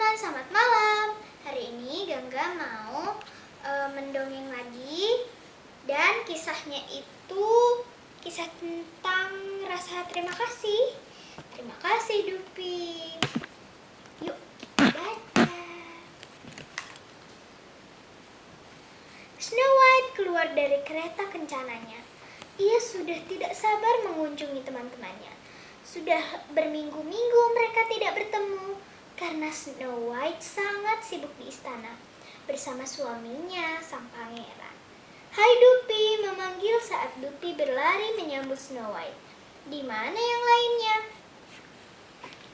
teman-teman, selamat malam. Hari ini Gangga mau mendongeng lagi. Dan kisahnya itu kisah tentang rasa terima kasih. Terima kasih Dupi. Yuk, baca. Snow White keluar dari kereta kencananya. Ia sudah tidak sabar mengunjungi teman-temannya. Sudah berminggu-minggu mereka tidak bertemu. Karena Snow White sangat sibuk di istana bersama suaminya, sang pangeran. Hai Dupi, memanggil saat Dupi berlari menyambut Snow White. Di mana yang lainnya?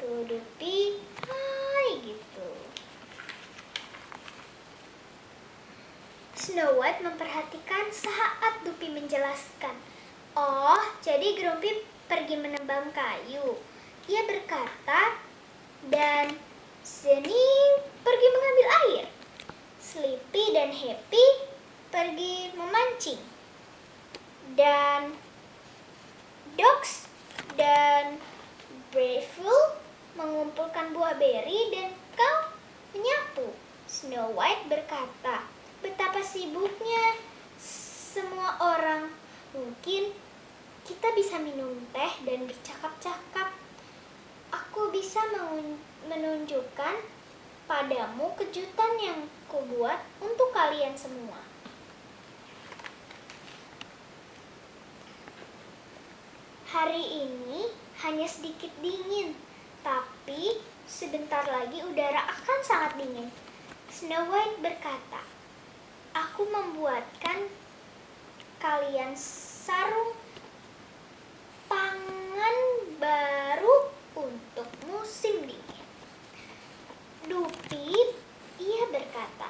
Tuh Dupi, hai gitu. Snow White memperhatikan saat Dupi menjelaskan. Oh, jadi Grumpy pergi menebang kayu. Ia berkata, dan Zenny pergi mengambil air. Sleepy dan Happy pergi memancing. Dan Dogs dan Braveful mengumpulkan buah beri dan kau menyapu. Snow White berkata, betapa sibuknya semua orang. Mungkin kita bisa minum teh dan bercakap-cakap. Aku bisa menunjukkan padamu kejutan yang kubuat untuk kalian semua. Hari ini hanya sedikit dingin, tapi sebentar lagi udara akan sangat dingin. Snow White berkata, aku membuatkan kalian sarung tangan baru untuk musim dingin. Dupi, ia berkata,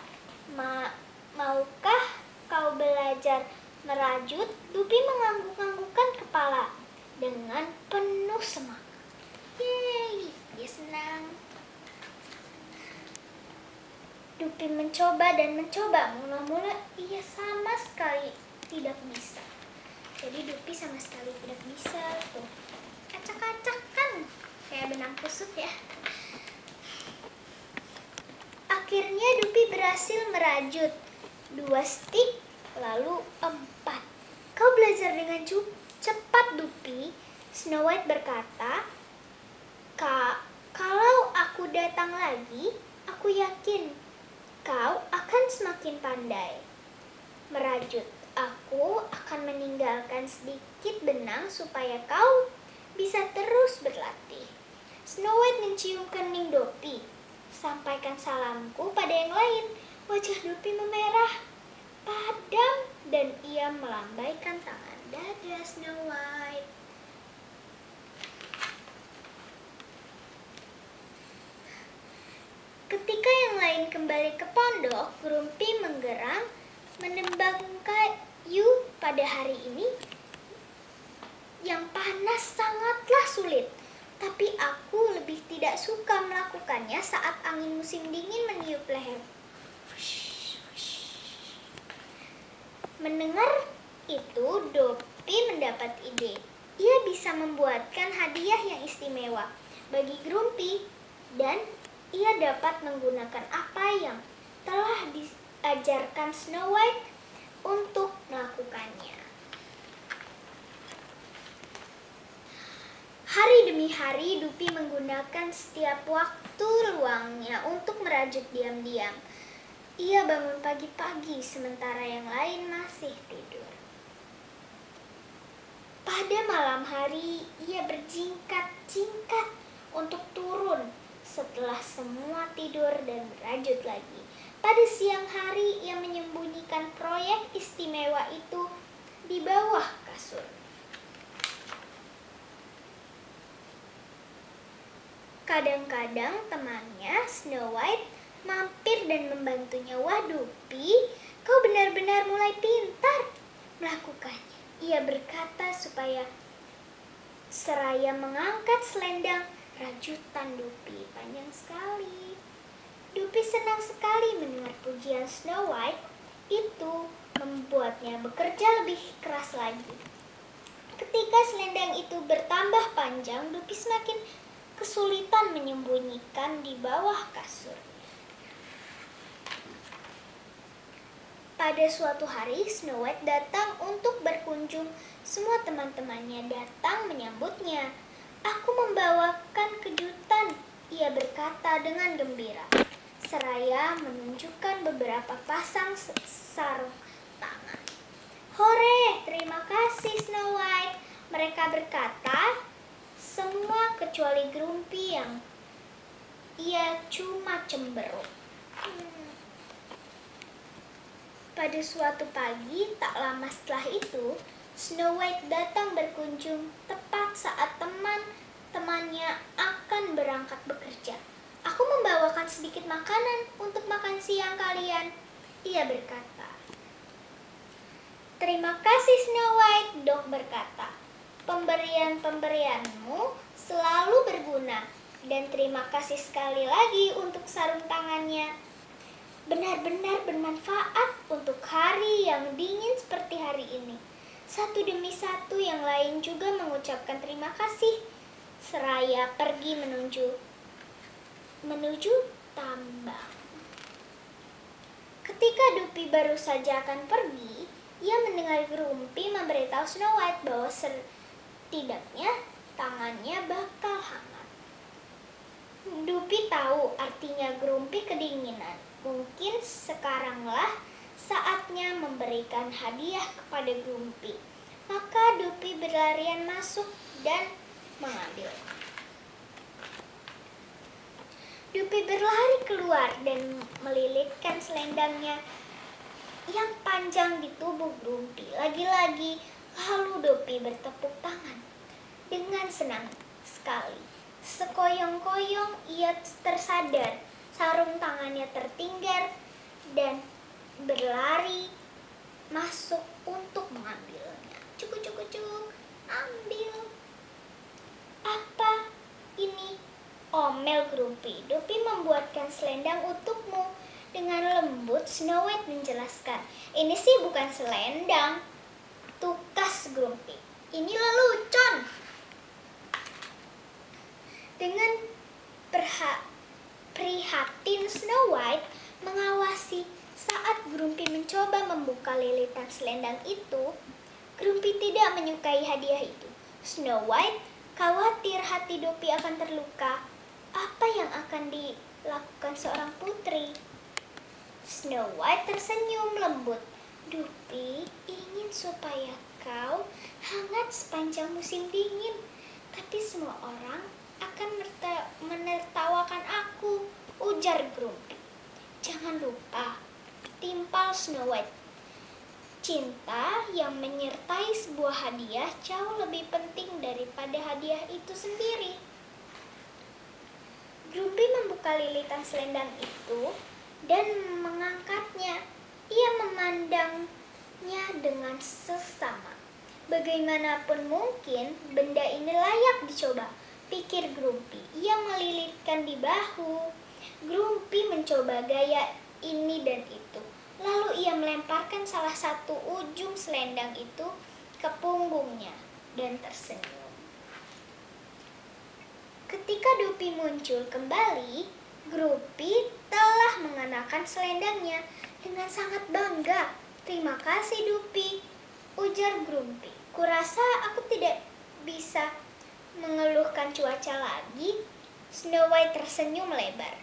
maukah kau belajar merajut? Dupi mengangguk-anggukkan kepala dengan penuh semangat. Yeay, dia senang. Dupi mencoba dan mencoba. Mula-mula ia sama sekali tidak bisa. Jadi Dupi sama sekali tidak bisa tuh. Acak-acakan kayak benang kusut ya. Akhirnya Dupi berhasil merajut 2 stik, lalu 4. Kau belajar dengan cepat Dupi, Snow White berkata. Kalau aku datang lagi, aku yakin kau akan semakin pandai merajut. Aku akan meninggalkan sedikit benang supaya kau bisa terus berlatih. Snow White mencium kening Dupi. Sampaikan salamku pada yang lain. Wajah Dupi memerah, padam, dan ia melambaikan tangan. Dadah Snow White. Ketika yang lain kembali ke pondok, Grumpy menggeram menebang kayu pada hari ini yang panas sangatlah sulit. Tapi aku lebih tidak suka melakukannya saat angin musim dingin meniup leher. Mendengar itu, Dupi mendapat ide. Ia bisa membuatkan hadiah yang istimewa bagi Grumpy dan ia dapat menggunakan apa yang telah diajarkan Snow White untuk melakukannya. Hari demi hari Dupi menggunakan setiap waktu luangnya untuk merajut diam-diam. Ia bangun pagi-pagi sementara yang lain masih tidur. Pada malam hari ia berjingkat-jingkat untuk turun setelah semua tidur dan merajut lagi. Pada siang hari ia menyembunyikan proyek istimewa itu di bawah kasur. Kadang-kadang temannya Snow White mampir dan membantunya. Wah Dupi, kau benar-benar mulai pintar melakukannya. Ia berkata supaya seraya mengangkat selendang rajutan Dupi. Panjang sekali. Dupi senang sekali mendengar pujian Snow White. Itu membuatnya bekerja lebih keras lagi. Ketika selendang itu bertambah panjang, Dupi semakin kesulitan menyembunyikan di bawah kasurnya. Pada suatu hari, Snow White datang untuk berkunjung. Semua teman-temannya datang menyambutnya. "Aku membawakan kejutan," ia berkata dengan gembira, seraya menunjukkan beberapa pasang sarung tangan. "Hore, terima kasih Snow White," mereka berkata, semua kecuali Grumpy yang ia cuma cemberut. Pada suatu pagi, tak lama setelah itu, Snow White datang berkunjung tepat saat teman-temannya akan berangkat bekerja. "Aku membawakan sedikit makanan untuk makan siang kalian," ia berkata. "Terima kasih Snow White," Dog berkata. "Pemberian-pemberianmu selalu berguna, dan terima kasih sekali lagi untuk sarung tangannya. Benar-benar bermanfaat untuk hari yang dingin seperti hari ini." Satu demi satu yang lain juga mengucapkan terima kasih, seraya pergi menuju tambang. Ketika Dupi baru saja akan pergi, ia mendengar Grumpy memberitahu Snow White bahwa setidaknya tangannya bakal hangat. Dupi tahu artinya Grumpy kedinginan. Mungkin sekaranglah saatnya memberikan hadiah kepada Grumpy. Maka Dupi berlarian masuk dan mengambil. Dupi berlari keluar dan melilitkan selendangnya yang panjang di tubuh Grumpy. Lagi-lagi, lalu Dupi bertepuk tangan dengan senang sekali. Sekoyong-koyong ia tersadar, sarung tangannya tertinggal dan berlari masuk untuk mengambilnya. Cuk, ambil. "Apa ini?" omel Grumpy. "Dupi membuatkan selendang untukmu." Dengan lembut Snow White menjelaskan. "Ini sih bukan selendang," tukas Grumpy. "Ini lelucon." Dengan prihatin Snow White mengawasi saat Grumpy mencoba membuka lilitan selendang itu. Grumpy tidak menyukai hadiah itu. Snow White khawatir hati Dupi akan terluka. Apa yang akan dilakukan seorang putri? Snow White tersenyum lembut. "Dupi ingin supaya kau hangat sepanjang musim dingin, tapi semua orang akan menertawakan aku," ujar Grumpy. "Jangan lupa," timpal Snow White, "cinta yang menyertai sebuah hadiah jauh lebih penting daripada hadiah itu sendiri." Grumpy membuka lilitan selendang itu dan mengangkatnya. Ia memandangnya dengan seksama. "Bagaimanapun mungkin benda ini layak dicoba," pikir Grumpy. Ia melilitkan di bahu. Grumpy mencoba gaya ini dan itu. Lalu ia melemparkan salah satu ujung selendang itu ke punggungnya dan tersenyum. Ketika Dupi muncul kembali, Grumpy telah mengenakan selendangnya dengan sangat bangga. "Terima kasih Dupi," ujar Grumpy. "Kurasa aku tidak bisa mengeluhkan cuaca lagi." Snow White tersenyum lebar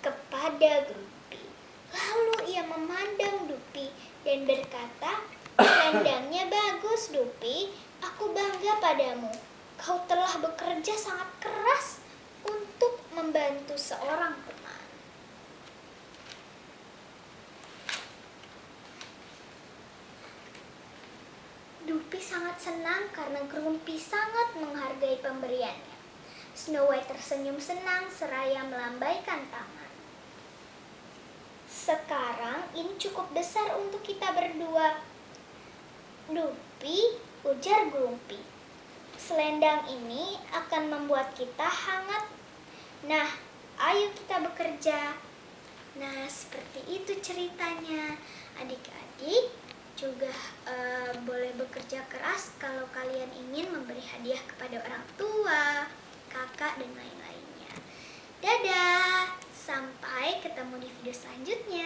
kepada Grumpy. Lalu ia memandang Dupi dan berkata, "Selendangnya bagus Dupi, aku bangga padamu. Kau telah bekerja sangat keras untuk membantu seorang teman." Dupi sangat senang karena Grumpy sangat menghargai pemberiannya. Snow White tersenyum senang seraya melambaikan tangan. "Sekarang ini cukup besar untuk kita berdua, Dupi," ujar Grumpy. "Selendang ini akan membuat kita hangat. Nah, ayo kita bekerja." Nah, seperti itu ceritanya. Adik-adik juga boleh bekerja keras kalau kalian ingin memberi hadiah kepada orang tua, kakak, dan lain-lainnya. Dadah, sampai ketemu di video selanjutnya.